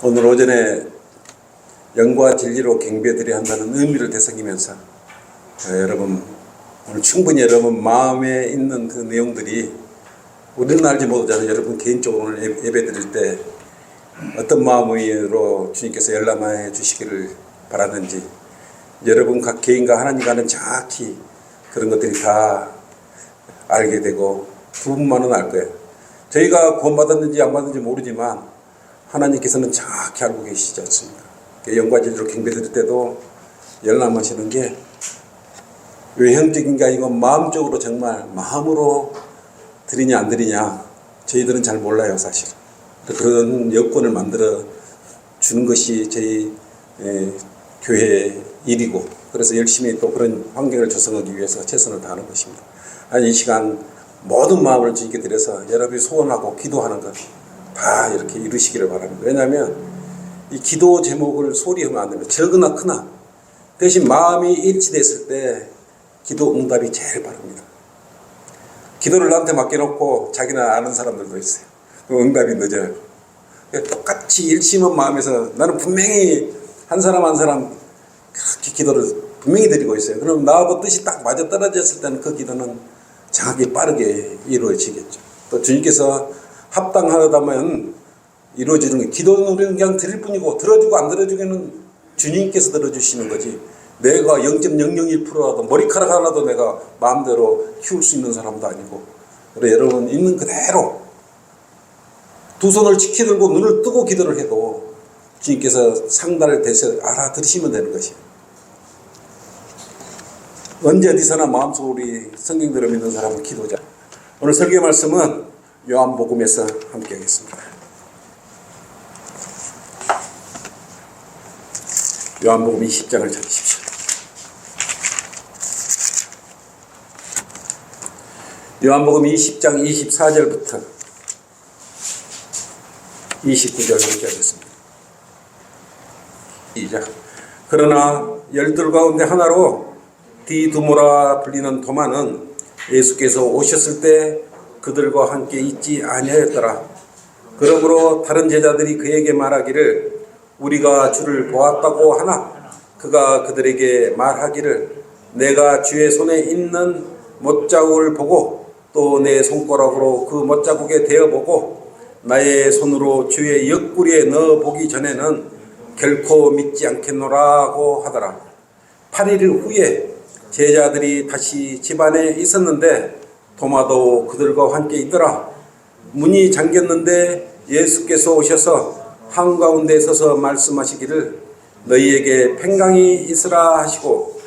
오늘 오전에 영과 진리로 경배드려야 한다는 의미를 되새기면서 여러분 오늘 충분히 여러분 마음에 있는 그 내용들이 우리는 알지 못하잖아요. 여러분 개인적으로 오늘 예배 드릴 때 어떤 마음으로 주님께서 열람해 주시기를 바라는지 여러분 각 개인과 하나님과는 정확히 그런 것들이 다 알게 되고 부분만은 알 거예요. 저희가 구원받았는지 안 받았는지 모르지만 하나님께서는 정확히 알고 계시지 않습니까? 영과 진리로 경배드릴 때도 열람하시는 게 외형적인 게 아니고 마음적으로 정말 마음으로 드리냐 안 드리냐 저희들은 잘 몰라요 사실. 그런 여건을 만들어 주는 것이 저희 교회의 일이고 그래서 열심히 또 그런 환경을 조성하기 위해서 최선을 다하는 것입니다. 아니 이 시간 모든 마음을 주님께 드려서 여러분이 소원하고 기도하는 것 다 이렇게 이루시기를 바랍니다. 왜냐하면 이 기도 제목을 소리 하면 안 됩니다. 적으나 크나 대신 마음이 일치됐을 때 기도 응답이 제일 빠릅니다. 기도를 나한테 맡겨놓고 자기는 아는 사람들도 있어요. 응답이 늦어요. 똑같이 일심한 마음에서 나는 분명히 한 사람 그렇게 기도를 분명히 드리고 있어요. 그럼 나하고 뜻이 딱 맞아떨어졌을 때는 그 기도는 정확히 빠르게 이루어지겠죠. 또 주님께서 합당하다면 이루어지는 게 기도는 우리는 그냥 드릴 뿐이고 들어주고 안 들어주기는 주님께서 들어주시는 거지 내가 0.001%라도 머리카락 하나도 내가 마음대로 키울 수 있는 사람도 아니고 그래 여러분 있는 그대로 두 손을 치키 들고 눈을 뜨고 기도를 해도 주님께서 상달을 대셔 알아들으시면 되는 것이에요. 언제 어디서나 마음속으로 우리 성경대로 믿는 사람은 기도자. 오늘 설교 말씀은 요한복음에서 함께 하겠습니다. 요한복음 20장을 찾으십시오. 요한복음 20장 24절부터 29절 함께 하겠습니다. 시작. 그러나 열둘 가운데 하나로 디두모라 불리는 도마는 예수께서 오셨을 때 그들과 함께 있지 아니하였더라. 그러므로 다른 제자들이 그에게 말하기를 우리가 주를 보았다고 하나 그가 그들에게 말하기를 내가 주의 손에 있는 못자국을 보고 또 내 손가락으로 그 못자국에 대어보고 나의 손으로 주의 옆구리에 넣어보기 전에는 결코 믿지 않겠노라고 하더라. 8일 후에 제자들이 다시 집안에 있었는데 도마도 그들과 함께 있더라. 문이 잠겼는데 예수께서 오셔서 한가운데 서서 말씀하시기를 너희에게 평강이 있으라 하시고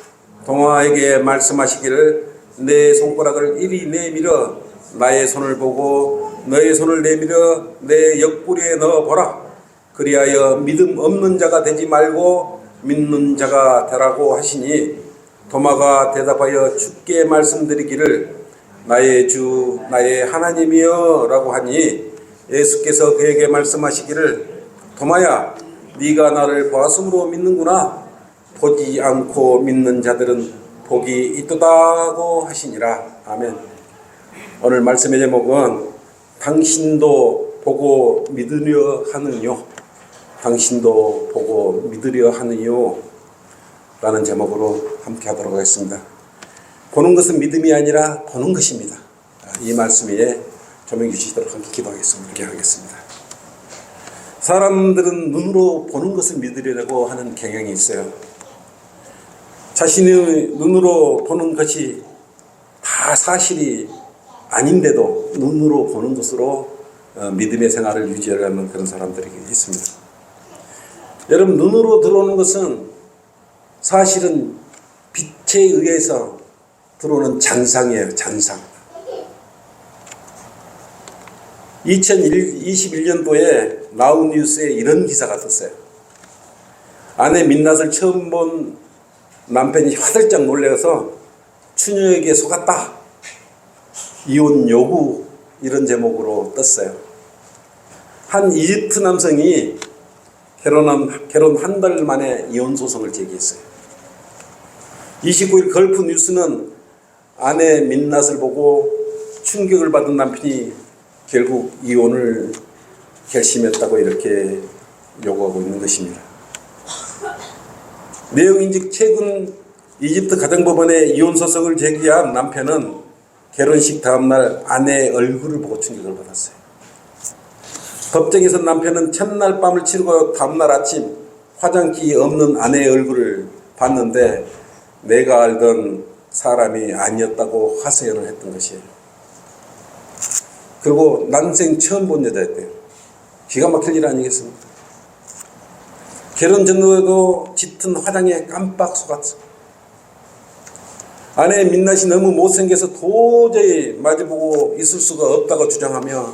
도마에게 말씀하시기를 내 손가락을 이리 내밀어 나의 손을 보고 너의 손을 내밀어 내 옆구리에 넣어보라. 그리하여 믿음 없는 자가 되지 말고 믿는 자가 되라고 하시니 도마가 대답하여 주께 말씀드리기를 나의 주 나의 하나님이여 라고 하니 예수께서 그에게 말씀하시기를 도마야 네가 나를 보았으므로 믿는구나. 보지 않고 믿는 자들은 복이 있도다고 하시니라. 아멘. 오늘 말씀의 제목은 당신도 보고 믿으려 하느뇨. 당신도 보고 믿으려 하느뇨 라는 제목으로 함께 하도록 하겠습니다. 보는 것은 믿음이 아니라 보는 것입니다. 이 말씀 위에 조명 주시도록 함께 기도하겠습니다. 이렇게 하겠습니다. 사람들은 눈으로 보는 것을 믿으려고 하는 경향이 있어요. 자신의 눈으로 보는 것이 다 사실이 아닌데도 눈으로 보는 것으로 믿음의 생활을 유지하려는 그런 사람들이 있습니다. 여러분 눈으로 들어오는 것은 사실은 빛에 의해서 들어오는 잔상이에요. 잔상. 2021년도에 나우뉴스에 이런 기사가 떴어요. 아내 민낯을 처음 본 남편이 화들짝 놀라서 추녀에게 속았다. 이혼 요구 이런 제목으로 떴어요. 한 이집트 남성이 결혼 한 달 만에 이혼 소송을 제기했어요. 29일 걸프 뉴스는 아내 민낯을 보고 충격을 받은 남편이 결국 이혼을 결심했다고 이렇게 요구하고 있는 것입니다. 내용인즉 최근 이집트 가정법원에 이혼 소송을 제기한 남편은 결혼식 다음날 아내의 얼굴을 보고 충격을 받았어요. 법정에서 남편은 첫날 밤을 치르고 다음날 아침 화장기 없는 아내의 얼굴을 봤는데 내가 알던 사람이 아니었다고 하소연을 했던 것이에요. 그리고 난생 처음 본 여자였대요. 기가 막힐 일 아니겠습니까? 결혼 전후에도 짙은 화장에 깜빡 속았어. 아내의 민낯이 너무 못생겨서 도저히 마주보고 있을 수가 없다고 주장하며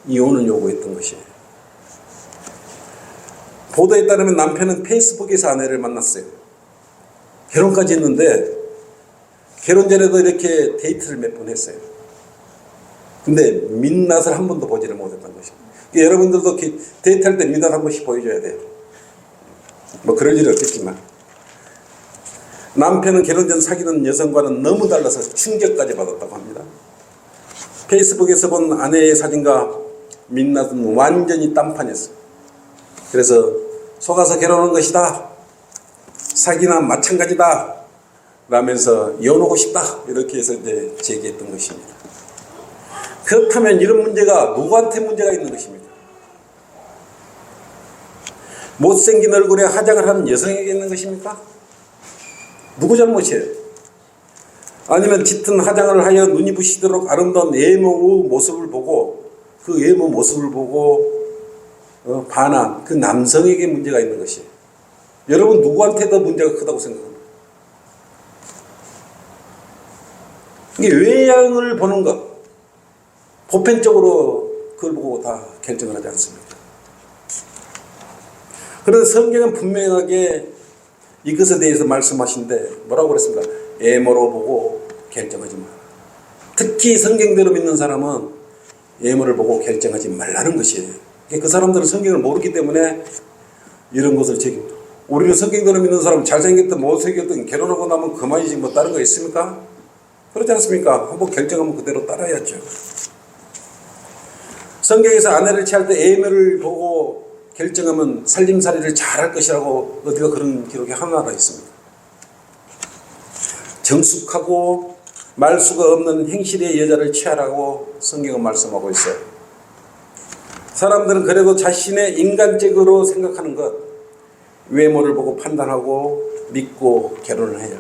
이혼을 요구했던 것이에요. 보도에 따르면 남편은 페이스북에서 아내를 만났어요. 결혼까지 했는데 결혼 전에도 이렇게 데이트를 몇 번 했어요. 근데 민낯을 한 번도 보지를 못했던 것입니다. 그러니까 여러분들도 데이트할 때 민낯 한 번씩 보여줘야 돼요. 뭐 그럴 일은 없겠지만 남편은 결혼 전 사귀는 여성과는 너무 달라서 충격까지 받았다고 합니다. 페이스북에서 본 아내의 사진과 민낯은 완전히 딴판이었어요. 그래서 속아서 결혼한 것이다. 사기나 마찬가지다. 라면서 이혼하고 싶다. 이렇게 해서 이제 제기했던 것입니다. 그렇다면 이런 문제가 누구한테 문제가 있는 것입니까? 못생긴 얼굴에 화장을 하는 여성에게 있는 것입니까? 누구 잘못이에요? 아니면 짙은 화장을 하여 눈이 부시도록 아름다운 외모의 모습을 보고 그 외모 모습을 보고 반한 그 남성에게 문제가 있는 것이에요. 여러분 누구한테 더 문제가 크다고 생각합니까? 이게 외양을 보는 것 보편적으로 그걸 보고 다 결정을 하지 않습니까? 그런데 성경은 분명하게 이것에 대해서 말씀하신데 뭐라고 그랬습니까? 외모로 보고 결정하지 마라. 특히 성경대로 믿는 사람은 외모를 보고 결정하지 말라는 것이에요. 그 사람들은 성경을 모르기 때문에 이런 것을 책임져. 우리는 성경대로 믿는 사람은 잘생겼든 못생겼든 결혼하고 나면 그만이지 뭐 다른 거 있습니까? 그렇지 않습니까? 한번 결정하면 그대로 따라야죠. 성경에서 아내를 취할 때 외모를 보고 결정하면 살림살이를 잘할 것이라고 어디가 그런 기록이 하나가 있습니다. 정숙하고 말수가 없는 행실의 여자를 취하라고 성경은 말씀하고 있어요. 사람들은 그래도 자신의 인간적으로 생각하는 것, 외모를 보고 판단하고 믿고 결혼을 해요.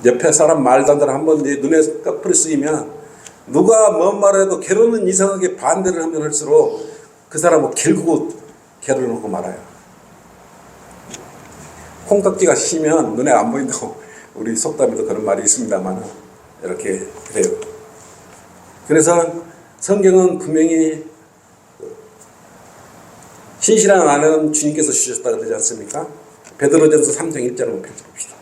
옆에 사람 말도 안 되는 한번 내 눈에 꺼풀이 쓰이면 누가 뭔 말을 해도 결혼은 이상하게 반대를 하면 할수록 그 사람은 결국 결혼하고 말아요. 콩깍지가 씌면 눈에 안 보인다고 우리 속담에도 그런 말이 있습니다만 이렇게 그래요. 그래서 성경은 분명히 신실한 아내는 주님께서 주셨다 그러지 않습니까? 베드로전서 3장 1절 한번 펼쳐봅시다.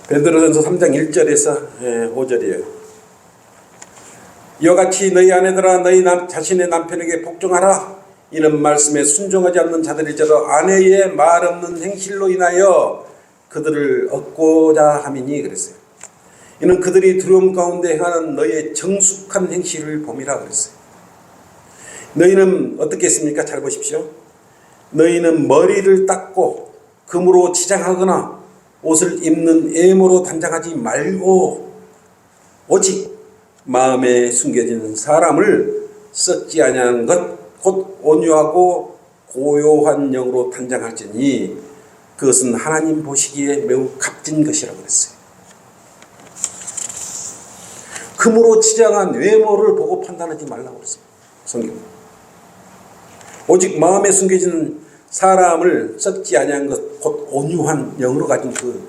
베드로전서 3장 1절에서 5절이에요. 이와 같이 너희 아내들아 너희 자신의 남편에게 복종하라. 이는 말씀에 순종하지 않는 자들일지라도 아내의 말 없는 행실로 인하여 그들을 얻고자 함이니 그랬어요. 이는 그들이 두려움 가운데 행하는 너희의 정숙한 행실을 봄이라 그랬어요. 너희는 어떻게 했습니까? 잘 보십시오. 너희는 머리를 닦고 금으로 치장하거나 옷을 입는 외모로 단장하지 말고 오직 마음에 숨겨지는 사람을 썩지 아니하는 것 곧 온유하고 고요한 영으로 단장할지니 그것은 하나님 보시기에 매우 값진 것이라고 그랬어요. 금으로 치장한 외모를 보고 판단하지 말라고 그랬어요. 성경. 오직 마음에 숨겨지는 사람을 썩지 아니한 것 곧 온유한 영으로 가진 그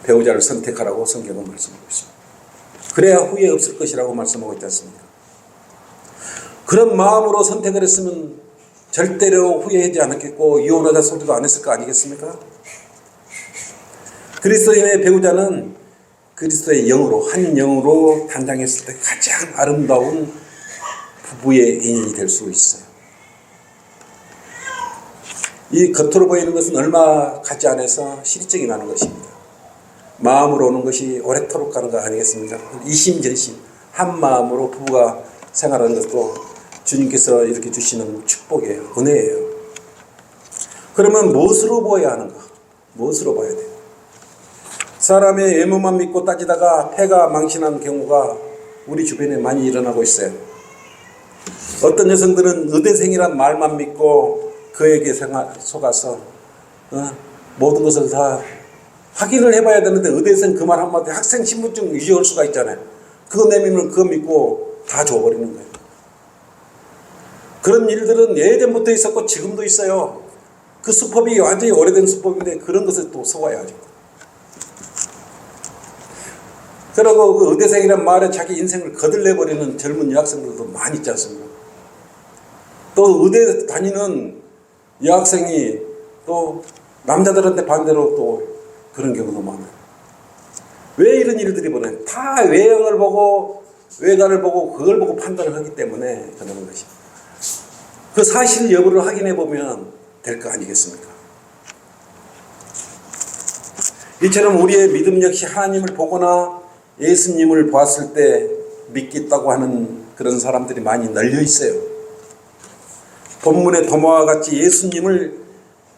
배우자를 선택하라고 성경은 말씀하고 있습니다. 그래야 후회 없을 것이라고 말씀하고 있지 않습니까? 그런 마음으로 선택을 했으면 절대로 후회하지 않았겠고 이혼하자 소리도 안 했을 거 아니겠습니까? 그리스도인의 배우자는 그리스도의 영으로 한 영으로 단장했을 때 가장 아름다운 부부의 인연이 될 수 있어요. 이 겉으로 보이는 것은 얼마 가지 않아서 실적이 나는 것입니다. 마음으로 오는 것이 오래도록 가는 거 아니겠습니까? 이심전심 한 마음으로 부부가 생활하는 것도 주님께서 이렇게 주시는 축복이에요. 은혜예요. 그러면 무엇으로 보아야 하는가? 무엇으로 봐야 돼요? 사람의 외모만 믿고 따지다가 패가 망신한 경우가 우리 주변에 많이 일어나고 있어요. 어떤 여성들은 의대생이란 말만 믿고 그에게 속아서 모든 것을 다 확인을 해봐야 되는데 의대생 그 말 한마디 학생 신분증 위조할 수가 있잖아요. 그거 내밀면 그거 믿고 다 줘버리는 거예요. 그런 일들은 예전부터 있었고 지금도 있어요. 그 수법이 완전히 오래된 수법인데 그런 것을 또 속아야죠. 그리고 그 의대생이란 말에 자기 인생을 거들내버리는 젊은 여학생들도 많이 있지 않습니까? 또 의대 다니는 여학생이 또 남자들한테 반대로 또 그런 경우도 많아요. 왜 이런 일들이 벌어요? 다 외형을 보고 외관을 보고 그걸 보고 판단을 하기 때문에 그러는 것이. 그 사실 여부를 확인해 보면 될 거 아니겠습니까? 이처럼 우리의 믿음 역시 하나님을 보거나 예수님을 보았을 때 믿겠다고 하는 그런 사람들이 많이 널려 있어요. 본문의 도마와 같이 예수님을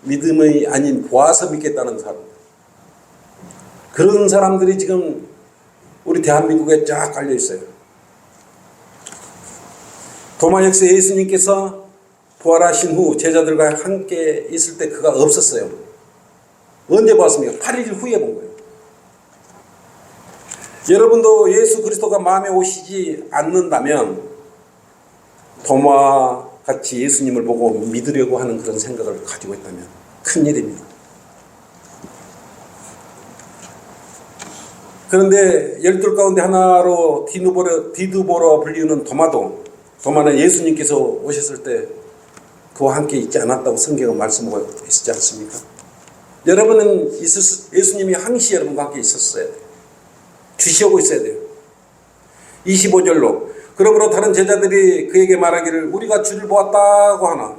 믿음이 아닌 보아서 믿겠다는 사람. 그런 사람들이 지금 우리 대한민국에 쫙 깔려 있어요. 도마 역시 예수님께서 부활하신 후 제자들과 함께 있을 때 그가 없었어요. 언제 보았습니까? 8일 후에 본 거예요. 여러분도 예수 그리스도가 마음에 오시지 않는다면 도마와 같이 예수님을 보고 믿으려고 하는 그런 생각을 가지고 있다면 큰일입니다. 그런데 12 가운데 하나로 디두보로 불리는 도마는 예수님께서 오셨을 때 그와 함께 있지 않았다고 성경은 말씀하고 있지 않습니까? 여러분은 예수님이 항시 여러분과 함께 있었어야 돼요. 주시오고 있어야 돼요. 25절로 그러므로 다른 제자들이 그에게 말하기를 우리가 주를 보았다고 하나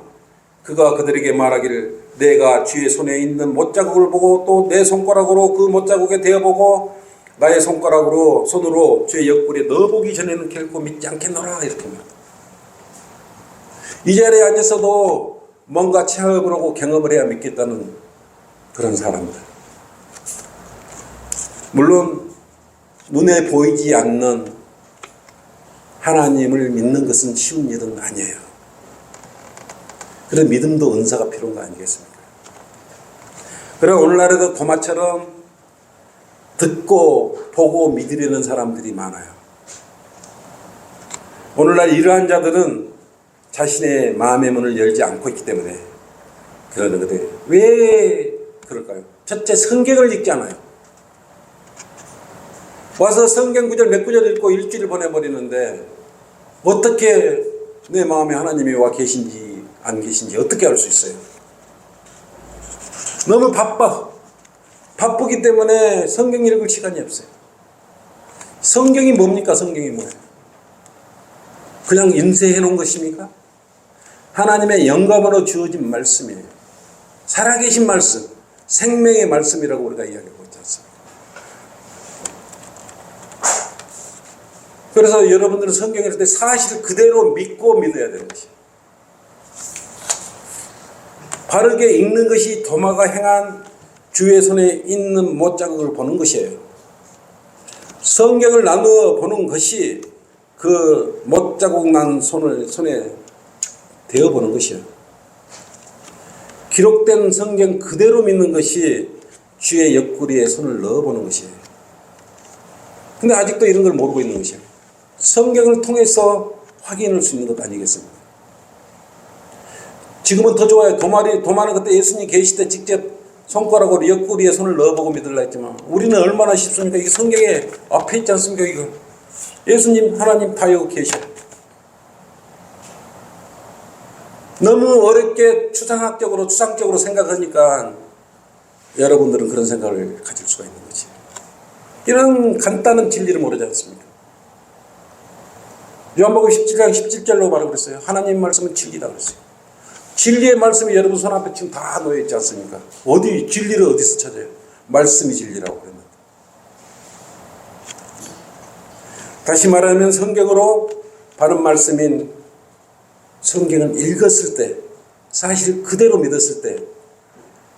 그가 그들에게 말하기를 내가 주의 손에 있는 못자국을 보고 또 내 손가락으로 그 못자국에 대어보고 나의 손으로 주의 옆구리에 넣어보기 전에는 결코 믿지 않겠노라 이렇게 말합니다. 이 자리에 앉아서도 뭔가 체험을 하고 경험을 해야 믿겠다는 그런 사람들. 물론 눈에 보이지 않는 하나님을 믿는 것은 쉬운 일은 아니에요. 그런 믿음도 은사가 필요한 거 아니겠습니까? 그러나 오늘날에도 도마처럼 듣고 보고 믿으려는 사람들이 많아요. 오늘날 이러한 자들은 자신의 마음의 문을 열지 않고 있기 때문에 그러는 거예요. 왜 그럴까요? 첫째, 성경을 읽지 않아요. 와서 성경 구절 몇 구절 읽고 일주일 보내버리는데 어떻게 내 마음에 하나님이 와 계신지 안 계신지 어떻게 알 수 있어요? 너무 바쁘기 때문에 성경 읽을 시간이 없어요. 성경이 뭡니까? 성경이 뭐예요? 그냥 인쇄해 놓은 것입니까? 하나님의 영감으로 주어진 말씀이에요. 살아계신 말씀, 생명의 말씀이라고 우리가 이야기하고 있지 않습니까? 그래서 여러분들은 성경을 읽을 때 사실 그대로 믿고 믿어야 되는 것이에요. 바르게 읽는 것이 도마가 행한 주의 손에 있는 못자국을 보는 것이에요. 성경을 나누어 보는 것이 그 못자국 난 손에 대어보는 것이에요. 기록된 성경 그대로 믿는 것이 주의 옆구리에 손을 넣어보는 것이에요. 근데 아직도 이런 걸 모르고 있는 것이에요. 성경을 통해서 확인할 수 있는 것 아니겠습니까? 지금은 더 좋아요. 도마는 그때 예수님 계실 때 직접 손가락으로 옆구리에 손을 넣어보고 믿으려 했지만 우리는 얼마나 쉽습니까? 이게 성경에 앞에 있지 않습니까? 이거 예수님 하나님 다 여기 계셔. 너무 어렵게 추상적으로 생각하니까 여러분들은 그런 생각을 가질 수가 있는 거지. 이런 간단한 진리를 모르지 않습니까? 요한복음 17장 17절로 말하고 그랬어요. 하나님 말씀은 진리다 그랬어요. 진리의 말씀이 여러분 손앞에 지금 다 놓여 있지 않습니까? 진리를 어디서 찾아요? 말씀이 진리라고 그랬는데. 다시 말하면 성경으로 바른 말씀인 성경을 읽었을 때, 사실 그대로 믿었을 때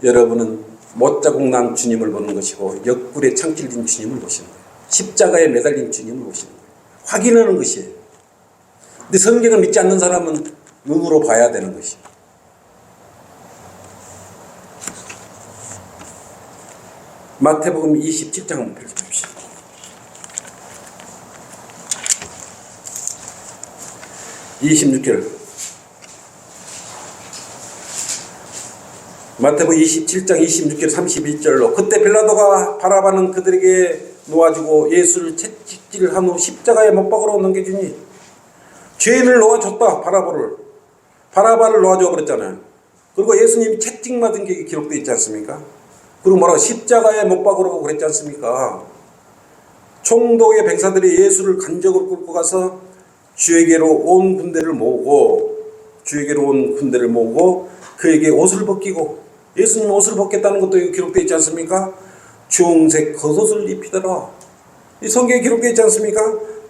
여러분은 못자국 난 주님을 보는 것이고 옆구리에 창길진 주님을 보시는 거예요. 십자가에 매달린 주님을 보시는 거예요. 확인하는 것이에요. 근데 성경을 믿지 않는 사람은 눈으로 봐야 되는 것이에요. 마태복음 27장 한번 펼쳐봅시다. (26절) 마태복음 27장 26절 31절로 그때 빌라도가 바라바는 그들에게 놓아주고 예수를 채찍질한 후 십자가에 못 박으러 넘겨주니 죄인을 놓아줬다. 바라바를 놓아줘 그랬잖아요. 그리고 예수님이 채찍 맞은 게 기록되어 있지 않습니까? 그리고 뭐라고 십자가에 못 박으라고 그랬지 않습니까? 총독의 병사들이 예수를 간적으로 끌고 가서 주에게로 온 군대를 모으고 그에게 옷을 벗기고, 예수님 옷을 벗겠다는 것도 기록되어 있지 않습니까? 주홍색 겉옷을 입히더라. 이 성경에 기록되어 있지 않습니까?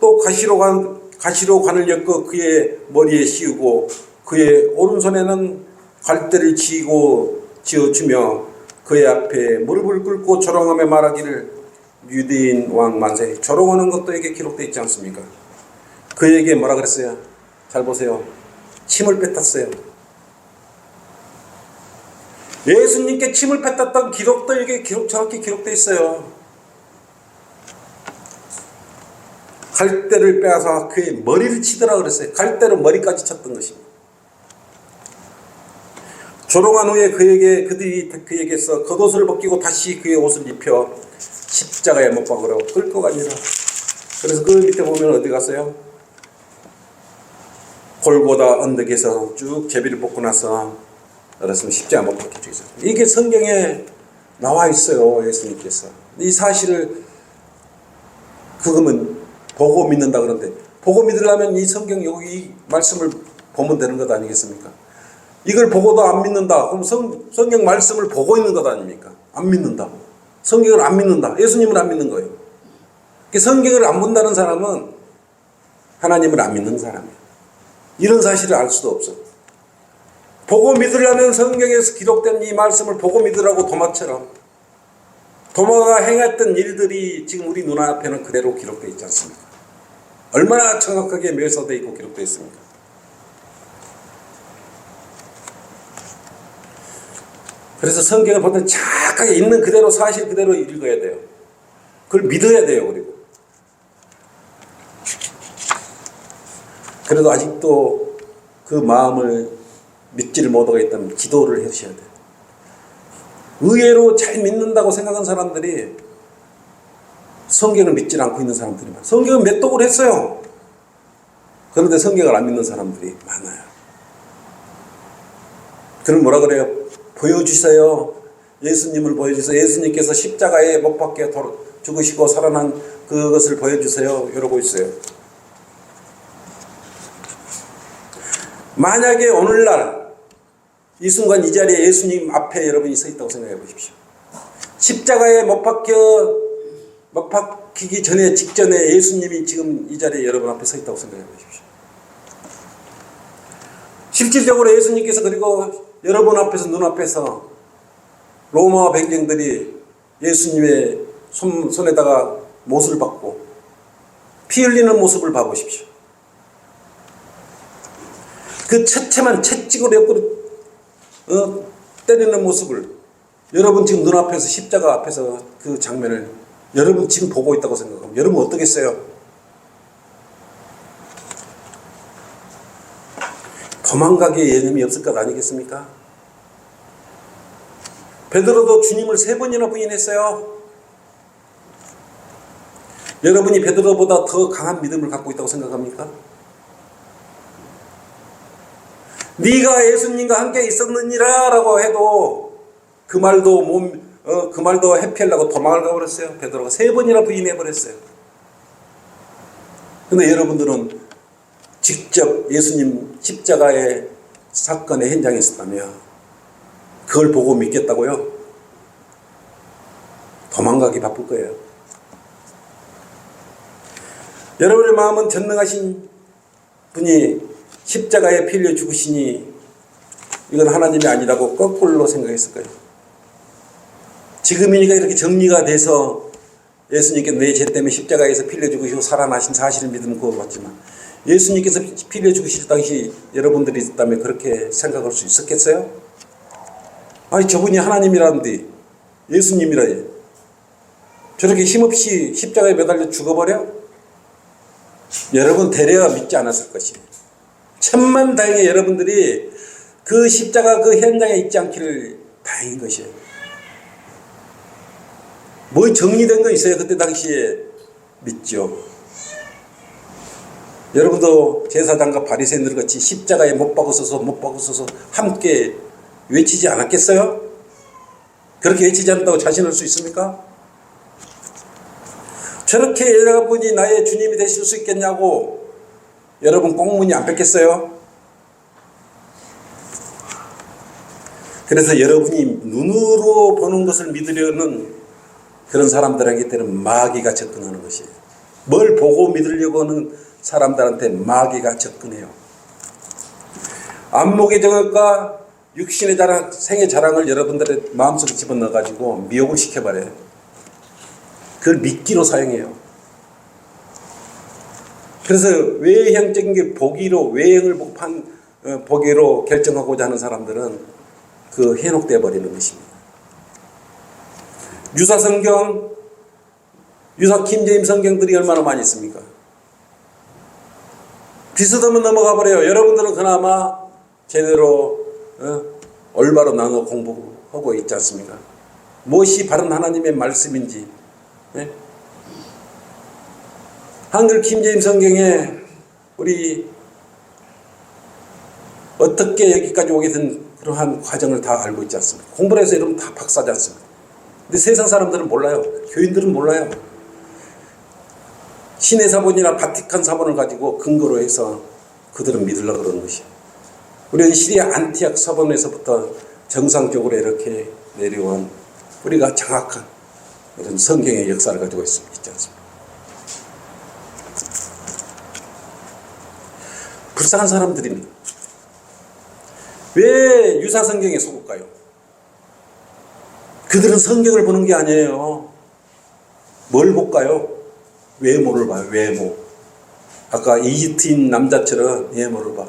또 가시로 관을 엮어 그의 머리에 씌우고 그의 오른손에는 갈대를 지어주며 그의 앞에 무릎을 꿇고 조롱하며 말하기를 유대인 왕 만세. 조롱하는 것도 이게 기록되어 있지 않습니까? 그에게 뭐라 그랬어요? 잘 보세요. 침을 뱉었어요. 예수님께 침을 뱉었던 기록도 이게 정확히 기록되어 있어요. 갈대를 빼앗아 그의 머리를 치더라 그랬어요. 갈대로 머리까지 쳤던 것입니다. 조롱한 후에 그들이 그에게서 겉옷을 벗기고 다시 그의 옷을 입혀 십자가에 못 박으러 끌고 가니라. 그래서 그 밑에 보면 어디 갔어요? 골고다 언덕에서 쭉 제비를 뽑고 나서 그렇습니다. 십자가 못 박혀 죽이죠. 이게 성경에 나와 있어요. 예수님께서 이 사실을 그거면 보고 믿는다 그러는데, 보고 믿으려면 이 성경 여기 말씀을 보면 되는 것 아니겠습니까? 이걸 보고도 안 믿는다. 그럼 성경 말씀을 보고 있는 것 아닙니까? 안 믿는다. 성경을 안 믿는다. 예수님을 안 믿는 거예요. 성경을 안 본다는 사람은 하나님을 안 믿는 사람이에요. 이런 사실을 알 수도 없어. 보고 믿으려면 성경에서 기록된 이 말씀을 보고 믿으라고 도마처럼. 도마가 행했던 일들이 지금 우리 눈앞에는 그대로 기록되어 있지 않습니까? 얼마나 정확하게 묘사되어 있고 기록되어 있습니까? 그래서 성경을 볼 때 정확하게 있는 그대로 사실 그대로 읽어야 돼요. 그걸 믿어야 돼요. 그래도 아직도 그 마음을 믿지를 못하고 있다면 기도를 하셔야 돼요. 의외로 잘 믿는다고 생각하는 사람들이 성경을 믿지 않고 있는 사람들이 많아요. 성경은 몇 독을 했어요. 그런데 성경을 안 믿는 사람들이 많아요. 그럼 뭐라 그래요? 보여주세요. 예수님을 보여주세요. 예수님께서 십자가에 못 박혀 죽으시고 살아난 그것을 보여주세요. 이러고 있어요. 만약에 오늘날 이 순간 이 자리에 예수님 앞에 여러분이 서 있다고 생각해 보십시오. 십자가에 못 박히기 직전에 예수님이 지금 이 자리에 여러분 앞에 서 있다고 생각해 보십시오. 실질적으로 예수님께서 그리고 여러분 앞에서 눈앞에서 로마 백정들이 예수님의 손에다가 못을 박고 피 흘리는 모습을 봐보십시오. 그 처참한 채찍으로 옆구리 때리는 모습을 여러분 지금 눈앞에서 십자가 앞에서 그 장면을 여러분 지금 보고 있다고 생각하면 여러분 어떠겠어요? 도망가기에 여념이 없을 것 아니겠습니까? 베드로도 주님을 3번이나 부인했어요. 여러분이 베드로보다 더 강한 믿음을 갖고 있다고 생각합니까? 네가 예수님과 함께 있었느니라 라고 해도 그 말도 회피하려고 도망을 가버렸어요. 베드로가 3번이나 부인해버렸어요. 그런데 여러분들은 직접 예수님 십자가의 사건의 현장에 있었다며 그걸 보고 믿겠다고요? 도망가기 바쁠 거예요. 여러분의 마음은 전능하신 분이 십자가에 피 흘려 죽으시니 이건 하나님이 아니라고 거꾸로 생각했을 거예요. 지금이니까 이렇게 정리가 돼서 예수님께 내 죄 때문에 십자가에서 피 흘려 죽으시고 살아나신 사실을 믿으면 구원받지만, 예수님께서 피 흘려 죽으실 당시 여러분들이 있다면 그렇게 생각할 수 있었겠어요? 아니, 저분이 하나님이라는데 예수님이라 저렇게 힘없이 십자가에 매달려 죽어버려? 여러분 대려가 믿지 않았을 것이에요. 천만다행히 여러분들이 그 십자가 그 현장에 있지 않기를 다행인 것이에요. 뭐 정리된 거 있어요? 그때 당시에 믿죠. 여러분도 제사장과 바리새인들 같이 십자가에 못 박으소서 함께 외치지 않았겠어요? 그렇게 외치지 않는다고 자신할 수 있습니까? 저렇게 여러분이 나의 주님이 되실 수 있겠냐고 여러분 꽁무니 안 뺐겠어요? 그래서 여러분이 눈으로 보는 것을 믿으려는 그런 사람들에게 때는 마귀가 접근하는 것이에요. 뭘 보고 믿으려고 하는 사람들한테 마귀가 접근해요. 안목의 정욕과 육신의 자랑, 생의 자랑을 여러분들의 마음속에 집어넣어가지고 미혹을 시켜버려요. 그걸 미끼로 사용해요. 그래서 외형적인 게 보기로, 외형을 보기로 결정하고자 하는 사람들은 그 현혹되어 버리는 것입니다. 유사 성경, 유사 킹제임스 성경들이 얼마나 많이 있습니까? 비슷하면 넘어가 버려요. 여러분들은 그나마 제대로 올바로 나눠 공부하고 있지 않습니까? 무엇이 바른 하나님의 말씀인지. 네? 한글 킹제임스 성경에 우리 어떻게 여기까지 오게 된 그러한 과정을 다 알고 있지 않습니까? 공부를 해서 이러면 다 박사지 않습니까? 근데 세상 사람들은 몰라요. 교인들은 몰라요. 신의 사본이나 바티칸 사본을 가지고 근거로 해서 그들은 믿으려고 그러는 것이에요. 우리는 시리아 안티악 사본에서부터 정상적으로 이렇게 내려온 우리가 정확한 이런 성경의 역사를 가지고 있지 않습니까? 불쌍한 사람들입니다. 왜 유사 성경에 속을까요? 그들은 성경을 보는 게 아니에요. 뭘 볼까요? 외모를 봐요. 외모. 아까 이집트인 남자처럼 외모를 봐.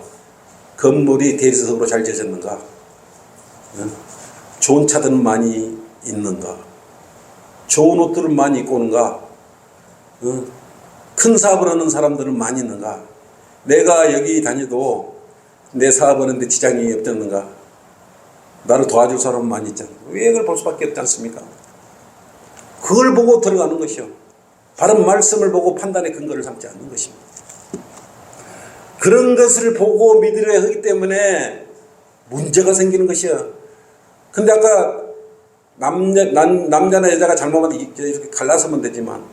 건물이 대리석으로 잘 지어졌는가? 좋은 차들은 많이 있는가? 좋은 옷들을 많이 입고 오는가? 큰 사업을 하는 사람들은 많이 있는가? 내가 여기 다녀도 내 사업하는데 지장이 없었는가? 나를 도와줄 사람은 많이 있잖아. 외형을 볼 수밖에 없지 않습니까? 그걸 보고 들어가는 것이요. 바른 말씀을 보고 판단의 근거를 삼지 않는 것입니다. 그런 것을 보고 믿으려 하기 때문에 문제가 생기는 것이요. 근데 아까 남자나 여자가 잘못하면 이렇게 갈라서면 되지만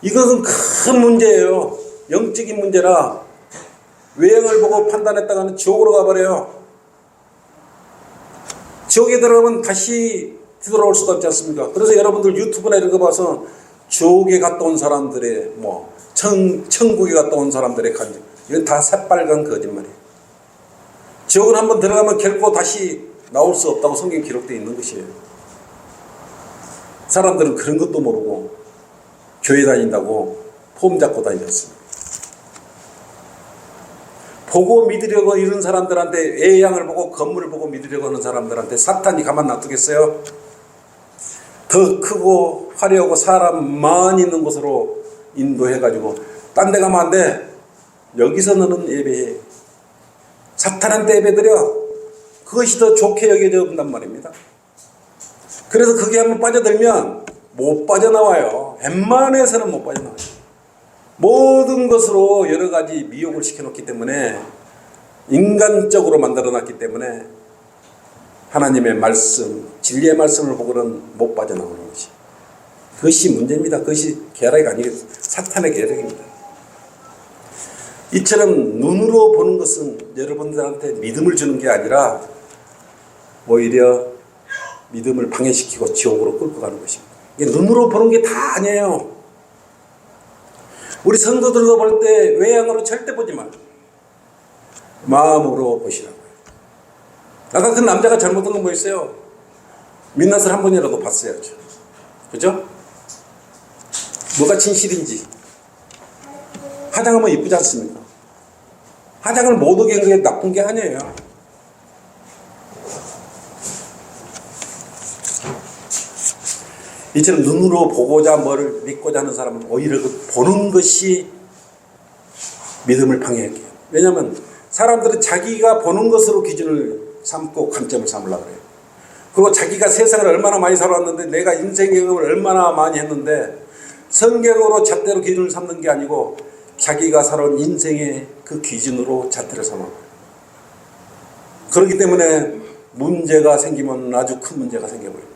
이것은 큰 문제예요. 영적인 문제라 외형을 보고 판단했다가는 지옥으로 가버려요. 지옥에 들어가면 다시 뒤돌아올 수가 없지 않습니까? 그래서 여러분들 유튜브나 이런 거 봐서 지옥에 갔다 온 사람들의 천국에 갔다 온 사람들의 간증, 이건 다 새빨간 거짓말이에요. 지옥은 한번 들어가면 결코 다시 나올 수 없다고 성경 기록되어 있는 것이에요. 사람들은 그런 것도 모르고 교회 다닌다고 폼 잡고 다니셨습니다. 보고 믿으려고 이런 사람들한테, 외양을 보고 건물을 보고 믿으려고 하는 사람들한테 사탄이 가만 놔두겠어요? 더 크고 화려하고 사람 많이 있는 곳으로 인도해가지고 딴 데 가면 안 돼. 여기서 너는 예배해. 사탄한테 예배드려. 그것이 더 좋게 여겨져 온단 말입니다. 그래서 그게 한번 빠져들면 못 빠져나와요. 웬만해서는 못 빠져나와요. 모든 것으로 여러 가지 미혹을 시켜놓기 때문에, 인간적으로 만들어놨기 때문에 하나님의 말씀, 진리의 말씀을 보고는 못 빠져나오는 것이, 그것이 문제입니다. 그것이 계략이 아니겠어요. 사탄의 계략입니다. 이처럼 눈으로 보는 것은 여러분들한테 믿음을 주는 게 아니라 오히려 믿음을 방해시키고 지옥으로 끌고 가는 것입니다. 눈으로 보는 게 다 아니에요. 우리 성도들도 볼 때 외양으로 절대 보지 말고 마음으로 보시라고요. 아까 그 남자가 잘못한 건 뭐 있어요? 민낯을 한 번이라도 봤어야죠. 그죠? 뭐가 진실인지. 화장하면 이쁘지 않습니까? 화장을 못 오게 한 게 나쁜 게 아니에요. 이처럼 눈으로 보고자 뭐를 믿고자 하는 사람은 오히려 그 보는 것이 믿음을 방해할게요. 왜냐하면 사람들은 자기가 보는 것으로 기준을 삼고 관점을 삼으려고 그래요. 그리고 자기가 세상을 얼마나 많이 살아왔는데 내가 인생 경험을 얼마나 많이 했는데 성경으로 잣대로 기준을 삼는 게 아니고 자기가 살아온 인생의 그 기준으로 잣대를 삼아요. 그렇기 때문에 문제가 생기면 아주 큰 문제가 생겨버려요.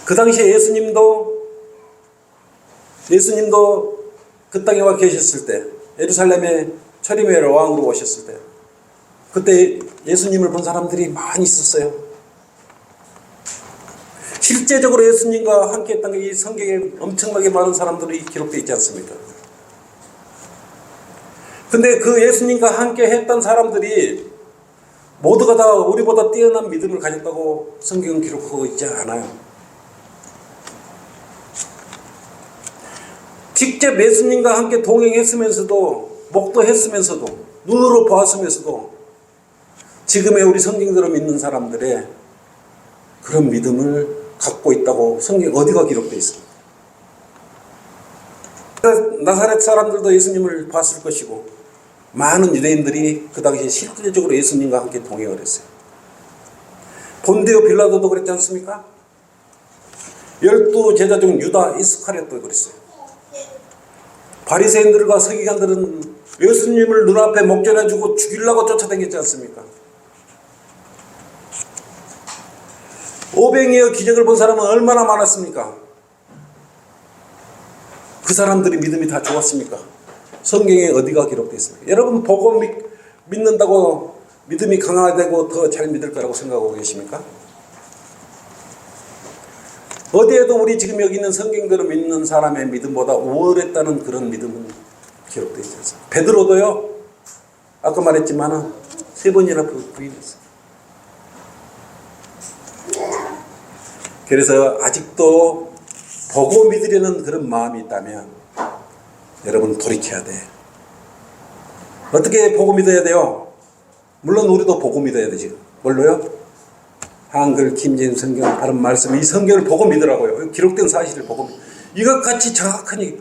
그 당시에 예수님도 그 땅에 와 계셨을 때, 예루살렘에 철임의 왕으로 오셨을 때, 그때 예수님을 본 사람들이 많이 있었어요. 실제적으로 예수님과 함께 했던 이 성경에 엄청나게 많은 사람들이 기록되어 있지 않습니까? 근데 그 예수님과 함께 했던 사람들이 모두가 다 우리보다 뛰어난 믿음을 가졌다고 성경은 기록하고 있지 않아요. 직접 예수님과 함께 동행했으면서도 목도했으면서도 눈으로 보았으면서도 지금의 우리 성경대로 믿는 사람들의 그런 믿음을 갖고 있다고 성경 어디가 기록되어 있습니까? 나사렛 사람들도 예수님을 봤을 것이고 많은 유대인들이 그 당시에 실질적으로 예수님과 함께 동행을 했어요. 본디오 빌라도도 그랬지 않습니까? 12 제자 중 유다 이스카리ot도 그랬어요. 바리새인들과 서기관들은 예수님을 눈앞에 목전해주고 죽이려고 쫓아다녔지 않습니까? 오병이어 기적을 본 사람은 얼마나 많았습니까? 그 사람들이 믿음이 다 좋았습니까? 성경에 어디가 기록되어 있습니까? 여러분 보고 믿는다고 믿음이 강화되고 더 잘 믿을 거라고 생각하고 계십니까? 어디에도 우리 지금 여기 있는 성경대로 믿는 사람의 믿음보다 우월했다는 그런 믿음은 기록되어 있지 않습니까? 베드로도요, 아까 말했지만 3번이나 부인했어요. 그래서 아직도 보고 믿으려는 그런 마음이 있다면 여러분 돌이켜야 돼. 어떻게 보고 믿어야 돼요? 물론 우리도 보고 믿어야 되지. 뭘로요? 한글 김제인 성경 바른 말씀, 이 성경을 보고 믿으라고요. 기록된 사실을 보고 이것같이 정확하니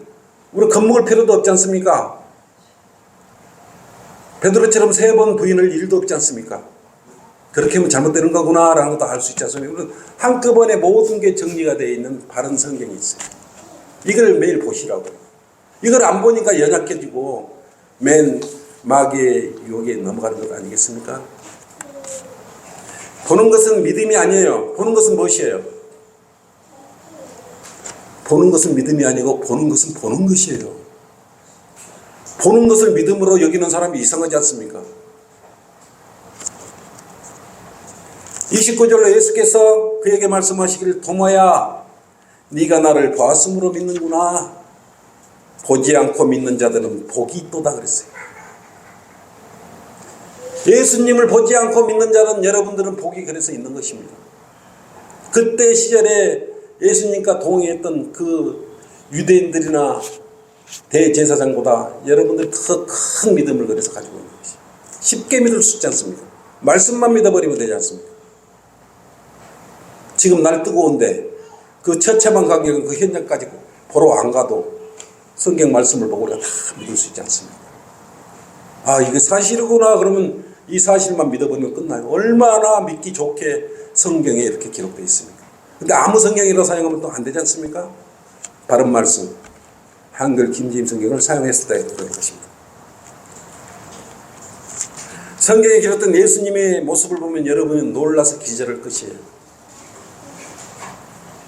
우리 겁먹을 필요도 없지 않습니까? 베드로처럼 3번 부인을 일도 없지 않습니까? 그렇게 하면 잘못되는 거구나 라는 것도 알 수 있지 않습니까? 한꺼번에 모든 게 정리가 되어 있는 바른 성경이 있어요. 이걸 매일 보시라고요. 이걸 안 보니까 연약해지고 맨 마귀의 유혹에 넘어가는 것 아니겠습니까? 보는 것은 믿음이 아니에요. 보는 것은 무엇이에요? 보는 것은 믿음이 아니고 보는 것은 보는 것이에요. 보는 것을 믿음으로 여기는 사람이 이상하지 않습니까? 29절로 예수께서 그에게 말씀하시기를 도마야 네가 나를 보았으므로 믿는구나. 보지 않고 믿는 자들은 복이 있도다 그랬어요. 예수님을 보지 않고 믿는 자는 여러분들은 복이 그래서 있는 것입니다. 그때 시절에 예수님과 동행했던 그 유대인들이나 대제사장보다 여러분들이 더 큰 믿음을 그래서 가지고 있는 것이죠. 쉽게 믿을 수 있지 않습니까? 말씀만 믿어버리면 되지 않습니까? 지금 날 뜨거운데 그 처체만 가기는 그 현장까지 보러 안 가도 성경 말씀을 보고 우리가 다 믿을 수 있지 않습니까? 아, 이게 사실이구나 그러면 이 사실만 믿어보면 끝나요. 얼마나 믿기 좋게 성경에 이렇게 기록되어 있습니까? 근데 아무 성경이라 사용하면 또 안 되지 않습니까? 바른 말씀, 한글 김지임 성경을 사용했을 때 그런 것입니다. 성경에 기록된 예수님의 모습을 보면 여러분은 놀라서 기절할 것이에요.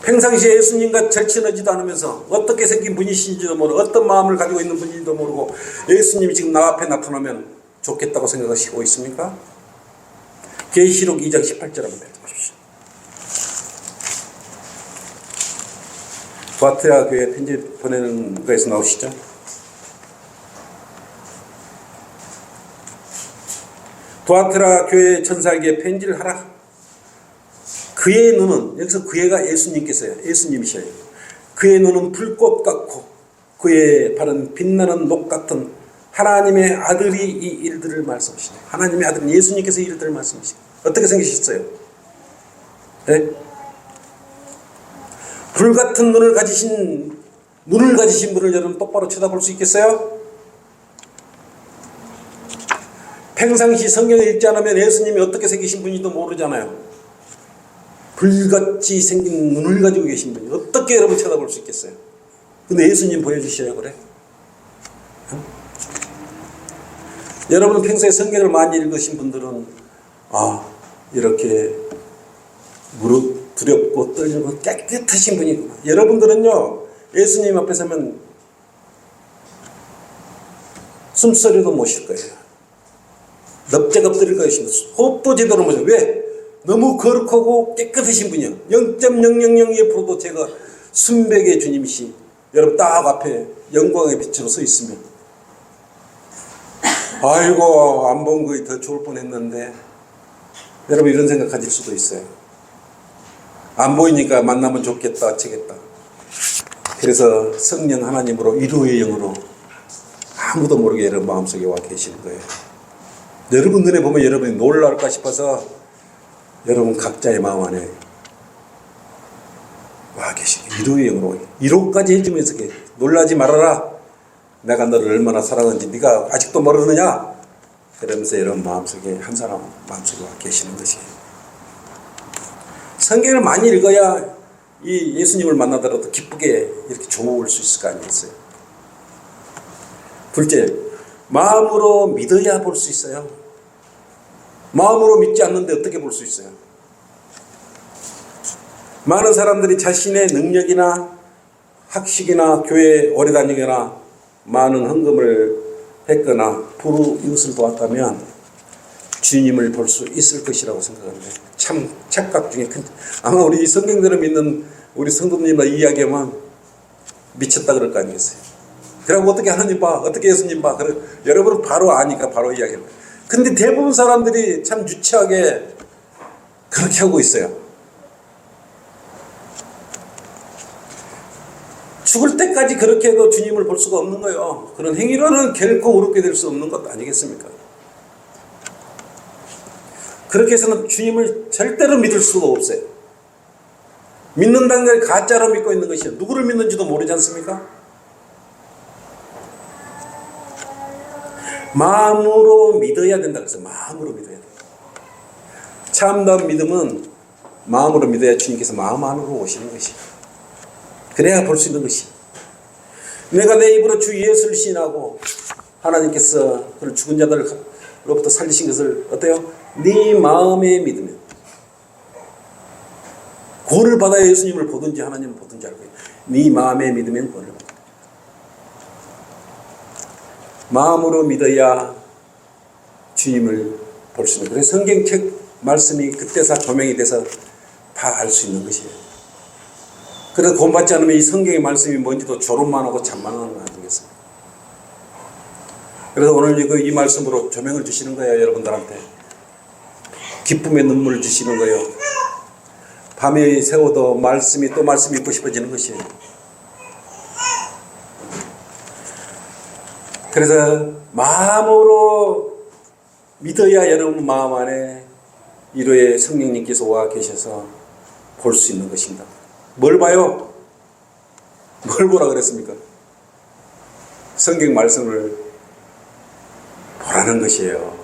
평상시에 예수님과 절친하지도 않으면서 어떻게 생긴 분이신지도 모르고 어떤 마음을 가지고 있는 분인지도 모르고 예수님이 지금 나 앞에 나타나면 좋겠다고 생각하시고 있습니까? 계시록 2장 18절 한번 읽어보십시오. 두아트라 교회 편지 보내는 거에서 나오시죠? 두아트라 교회 천사에게 편지를 하라. 그의 눈은, 여기서 그의가 예수님께서요. 예수님이셔요. 그의 눈은 불꽃 같고 그의 발은 빛나는 녹 같은 하나님의 아들이 이 일들을 말씀하시네요. 하나님의 아들은 예수님께서 이 일들을 말씀하시네요. 어떻게 생기셨어요? 네? 불같은 눈을 가지신 분을 여러분 똑바로 쳐다볼 수 있겠어요? 평상시 성경을 읽지 않으면 예수님이 어떻게 생기신 분인지도 모르잖아요. 불같이 생긴 눈을 가지고 계신 분이 어떻게 여러분 쳐다볼 수 있겠어요? 근데 예수님 보여주셔요, 그래? 여러분 평소에 성경을 많이 읽으신 분들은 이렇게 무릎 두렵고 떨리고 깨끗하신 분이구나. 여러분들은요, 예수님 앞에 서면 숨소리도 못 쉴 거예요. 넙작 엎드릴 것입니다. 호흡도 제대로 못 해요. 왜? 너무 거룩하고 깨끗하신 분이요. 0.0002%도 제가 순백의 주님이시 여러분 딱 앞에 영광의 빛으로 서 있으면 아이고 안 본 거에 더 좋을 뻔했는데 여러분 이런 생각 가질 수도 있어요. 안 보이니까 만나면 좋겠다 어쩌겠다. 그래서 성령 하나님으로 위로의 영으로 아무도 모르게 여러분 마음속에 와 계시는 거예요. 여러분 눈에 보면 여러분이 놀랄까 싶어서 여러분 각자의 마음 안에 와 계시게 위로의 영으로 위로까지 해주면서 놀라지 말아라. 내가 너를 얼마나 사랑하는지 네가 아직도 모르느냐. 그러면서 여러분 마음속에 한 사람 마음속에 와 계시는 것이에요. 성경을 많이 읽어야 이 예수님을 만나더라도 기쁘게 이렇게 좋을 수 있을 거 아니겠어요. 둘째, 마음으로 믿어야 볼 수 있어요. 마음으로 믿지 않는데 어떻게 볼 수 있어요? 많은 사람들이 자신의 능력이나 학식이나 교회에 오래 다니거나 많은 헌금을 했거나 부로 이웃을 도왔다면 주님을 볼 수 있을 것이라고 생각합니다. 참 착각 중에 큰, 아마 우리 성경대로 믿는 우리 성도님과 이야기하면 미쳤다 그럴 거 아니겠어요. 그럼 어떻게 하나님 봐, 어떻게 예수님 봐. 여러분은 바로 아니까 바로 이야기합니다. 근데 대부분 사람들이 참 유치하게 그렇게 하고 있어요. 죽을 때까지 그렇게 해도 주님을 볼 수가 없는 거예요. 그런 행위로는 결코 의롭게 될 수 없는 것 아니겠습니까? 그렇게 해서는 주님을 절대로 믿을 수가 없어요. 믿는다는 걸 가짜로 믿고 있는 것이에요. 누구를 믿는지도 모르지 않습니까? 마음으로 믿어야 된다 그래서 마음으로 믿어야 돼요. 참다운 믿음은 마음으로 믿어야 주님께서 마음 안으로 오시는 것이에요. 그래야 볼 수 있는 것이. 내가 내 입으로 주 예수를 시인하고 하나님께서 그를 죽은 자들로부터 살리신 것을 어때요? 네 마음에 믿으면 구원을 받아야 예수님을 보든지 하나님을 보든지 알고 네 마음에 믿으면 구원을 받아. 마음으로 믿어야 주님을 볼 수 있는. 그래서 성경책 말씀이 그때서 조명이 돼서 다 알 수 있는 것이에요. 그래서 구원받지 않으면 이 성경의 말씀이 뭔지도 조롱만 하고 잔망하는 거 아니겠습니까? 그래서 오늘 이 말씀으로 조명을 주시는 거예요. 여러분들한테 기쁨의 눈물을 주시는 거예요. 밤에 새워도 말씀이 또 말씀이 읽고 싶어지는 것이에요. 그래서 마음으로 믿어야 여러분 마음 안에 위로의 성령님께서 와 계셔서 볼 수 있는 것입니다. 뭘 봐요? 뭘 보라 그랬습니까? 성경 말씀을 보라는 것이에요.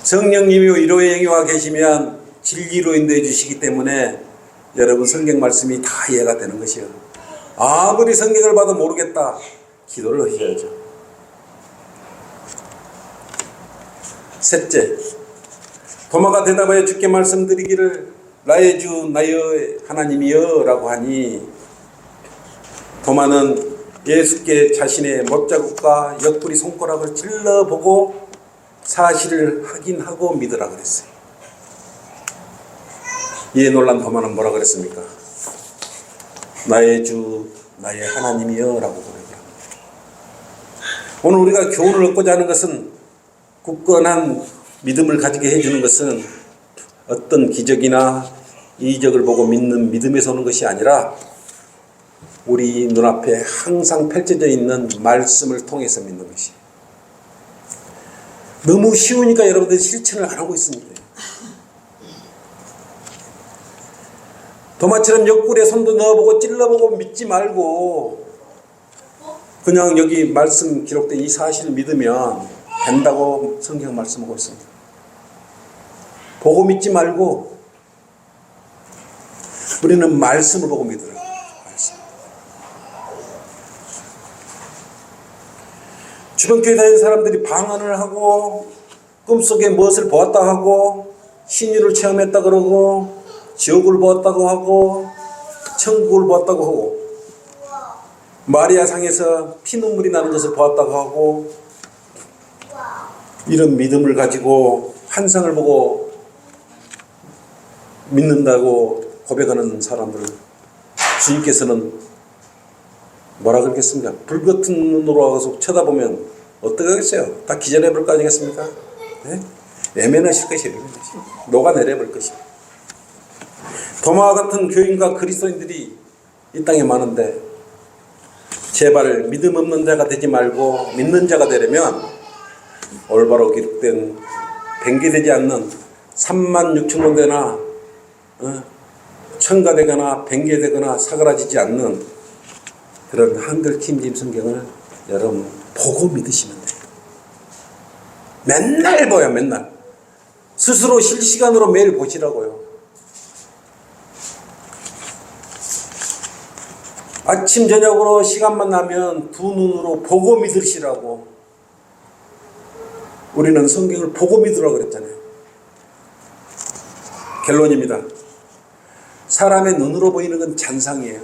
성령님이 위로의 영이 와 계시면 진리로 인도해 주시기 때문에 여러분 성경 말씀이 다 이해가 되는 것이에요. 아무리 성경을 봐도 모르겠다. 기도를 하셔야죠. 셋째, 도마가 대답하여 주께 말씀드리기를 나의 주 나의 하나님이여 라고 하니 도마는 예수께 자신의 못자국과 옆구리 손가락을 찔러보고 사실을 확인하고 믿으라 그랬어요. 이에 놀란 도마는 뭐라 그랬습니까? 나의 주 나의 하나님이여 라고 고백합니다. 오늘 우리가 교훈을 얻고자 하는 것은, 굳건한 믿음을 가지게 해주는 것은 어떤 기적이나 이적을 보고 믿는 믿음에서 오는 것이 아니라 우리 눈앞에 항상 펼쳐져 있는 말씀을 통해서 믿는 것이. 너무 쉬우니까 여러분들이 실천을 안 하고 있습니다. 도마처럼 옆구리에 손도 넣어보고 찔러보고 믿지 말고 그냥 여기 말씀 기록된 이 사실을 믿으면 된다고 성경 말씀하고 있습니다. 보고 믿지 말고 우리는 말씀을 보고 믿으라. 말씀. 주변 교회 다니는 사람들이 방언을 하고 꿈속에 무엇을 보았다 하고 신유를 체험했다 그러고 지옥을 보았다고 하고 천국을 보았다고 하고 마리아 상에서 피눈물이 나는 것을 보았다고 하고 이런 믿음을 가지고 환상을 보고 믿는다고 고백하는 사람들을 주님께서는 뭐라 그러겠습니까? 불같은 눈으로 와서 쳐다보면 어떻게 하겠어요? 다 기절해버릴 거 아니겠습니까? 네? 외면하실 것이에요. 녹아내려버릴 것이에요. 도마와 같은 교인과 그리스도인들이 이 땅에 많은데 제발 믿음 없는 자가 되지 말고 믿는 자가 되려면 올바로 기록된 변개되지 않는 36,000군데나 첨가되거나 변개되거나 사그라지지 않는 그런 한글 킹제임 성경을 여러분 보고 믿으시면 돼요. 맨날 보여. 맨날 스스로 실시간으로 매일 보시라고요. 아침 저녁으로 시간만 나면 두 눈으로 보고 믿으시라고. 우리는 성경을 보고 믿으라고 그랬잖아요. 결론입니다. 사람의 눈으로 보이는 건 잔상이에요.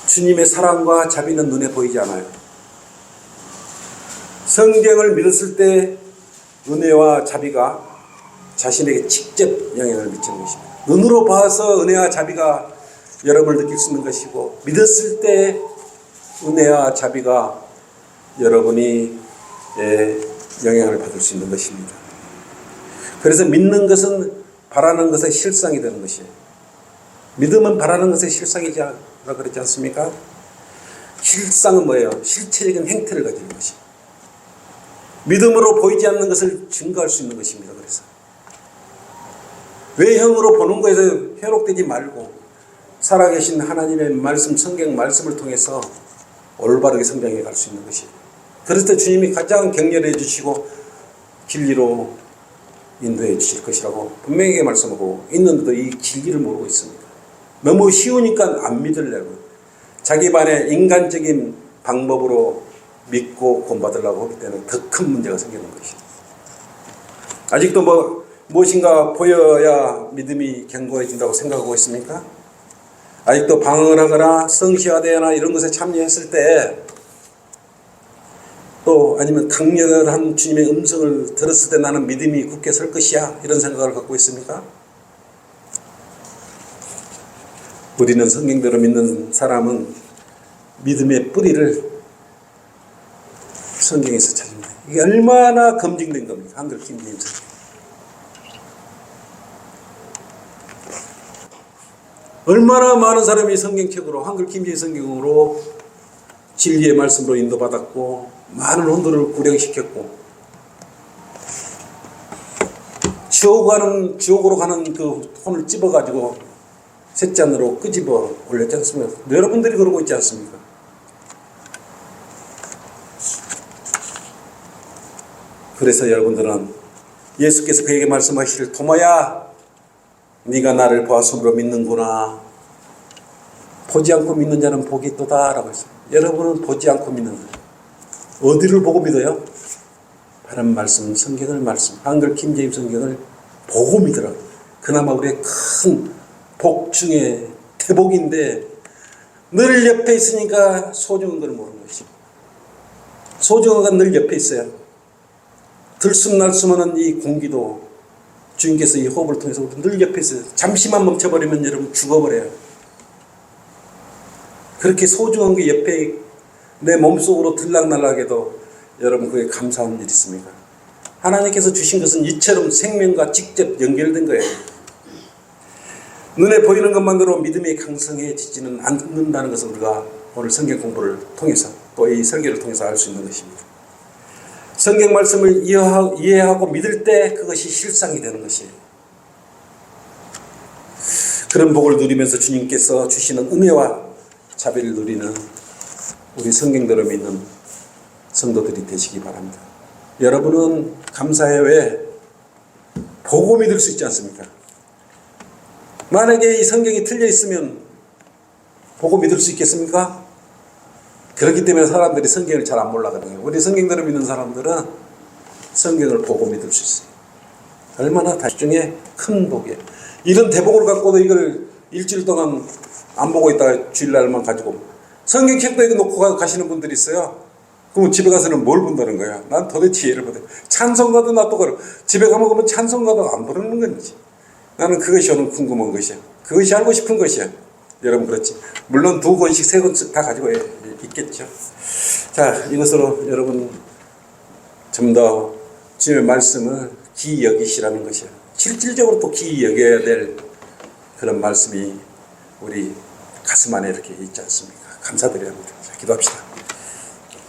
주님의 사랑과 자비는 눈에 보이지 않아요. 성경을 믿었을 때 은혜와 자비가 자신에게 직접 영향을 미치는 것입니다. 눈으로 봐서 은혜와 자비가 여러분을 느낄 수 있는 것이고, 믿었을 때 은혜와 자비가 여러분이 영향을 받을 수 있는 것입니다. 그래서 믿는 것은 바라는 것의 실상이 되는 것이에요. 믿음은 바라는 것의 실상이라 그랬지 않습니까? 실상은 뭐예요? 실체적인 행태를 가지는 것이에요. 믿음으로 보이지 않는 것을 증거할 수 있는 것입니다. 그래서 외형으로 보는 것에서 현혹되지 말고 살아계신 하나님의 말씀, 성경 말씀을 통해서 올바르게 성장해 갈 수 있는 것이에요. 그래서 주님이 가장 격려해 주시고 진리로 인도해 주실 것이라고 분명하게 말씀하고 있는데도 이 진리를 모르고 있습니다. 너무 쉬우니까 안 믿으려고 자기 반의 인간적인 방법으로 믿고 구원받으려고 하기 때문에 더 큰 문제가 생기는 것이죠. 아직도 무엇인가 보여야 믿음이 견고해진다고 생각하고 있습니까? 아직도 방언하거나 성시화대회나 이런 것에 참여했을 때, 또 아니면 강렬한 주님의 음성을 들었을 때 나는 믿음이 굳게 설 것이야, 이런 생각을 갖고 있습니까? 우리는 성경대로 믿는 사람은 믿음의 뿌리를 성경에서 찾습니다. 이게 얼마나 검증된 겁니까? 한글 킹제임 성경. 얼마나 많은 사람이 성경책으로, 한글 킹제임 성경으로 진리의 말씀으로 인도받았고 많은 혼돈을 구령시켰고, 지옥으로 가는 그 혼을 찝어가지고 셋째 안으로 끄집어 올렸지 않습니까? 여러분들이 그러고 있지 않습니까? 그래서 여러분들은 예수께서 그에게 말씀하시길, 도마야, 네가 나를 보았으므로 믿는구나. 보지 않고 믿는 자는 복이 있도다 라고 했어요. 여러분은 보지 않고 믿는 거예요. 어디를 보고 믿어요? 바른 말씀, 성경을 말씀, 한글 킹제임 성경을 보고 믿으라. 그나마 우리의 큰 복 중에 대복인데 늘 옆에 있으니까 소중한 걸 모르는 것이죠. 소중한 건 늘 옆에 있어요. 들숨날숨하는 이 공기도 주님께서 이 호흡을 통해서 늘 옆에 있어요. 잠시만 멈춰버리면 여러분 죽어버려요. 그렇게 소중한 게 옆에 내 몸속으로 들락날락해도 여러분 그게 감사한 일 있습니까? 하나님께서 주신 것은 이처럼 생명과 직접 연결된 거예요. 눈에 보이는 것만으로 믿음이 강성해지지는 않는다는 것을 우리가 오늘 성경 공부를 통해서 또 이 설교를 통해서 알 수 있는 것입니다. 성경 말씀을 이해하고 믿을 때 그것이 실상이 되는 것이에요. 그런 복을 누리면서 주님께서 주시는 은혜와 자비를 누리는 우리 성경대로 믿는 성도들이 되시기 바랍니다. 여러분은 감사해 왜 보고 믿을 수 있지 않습니까? 만약에 이 성경이 틀려 있으면 보고 믿을 수 있겠습니까? 그렇기 때문에 사람들이 성경을 잘 안 몰라거든요. 우리 성경대로 믿는 사람들은 성경을 보고 믿을 수 있어요. 얼마나 중에 큰 복이에요. 이런 대복을 갖고도 이걸 일주일 동안 안 보고 있다가 주일날만 가지고 성경책도 이거 놓고 가시는 분들이 있어요. 그러면 집에 가서는 뭘 본다는 거야? 난 도대체 이해를 못해. 찬송가도 놔두고 그래. 집에 가면 그러면 찬송가도 안 부르는 건지. 나는 그것이 오늘 궁금한 것이야. 그것이 알고 싶은 것이야. 여러분 그렇지. 물론 2권씩 3권 다 가지고 있겠죠. 자, 이것으로 여러분 좀 더 주님의 말씀을 기이 여기시라는 것이야. 실질적으로 또 기이 여겨야 될 그런 말씀이 우리 가슴 안에 이렇게 있지 않습니까? 감사드려야 합니다. 자, 기도합시다.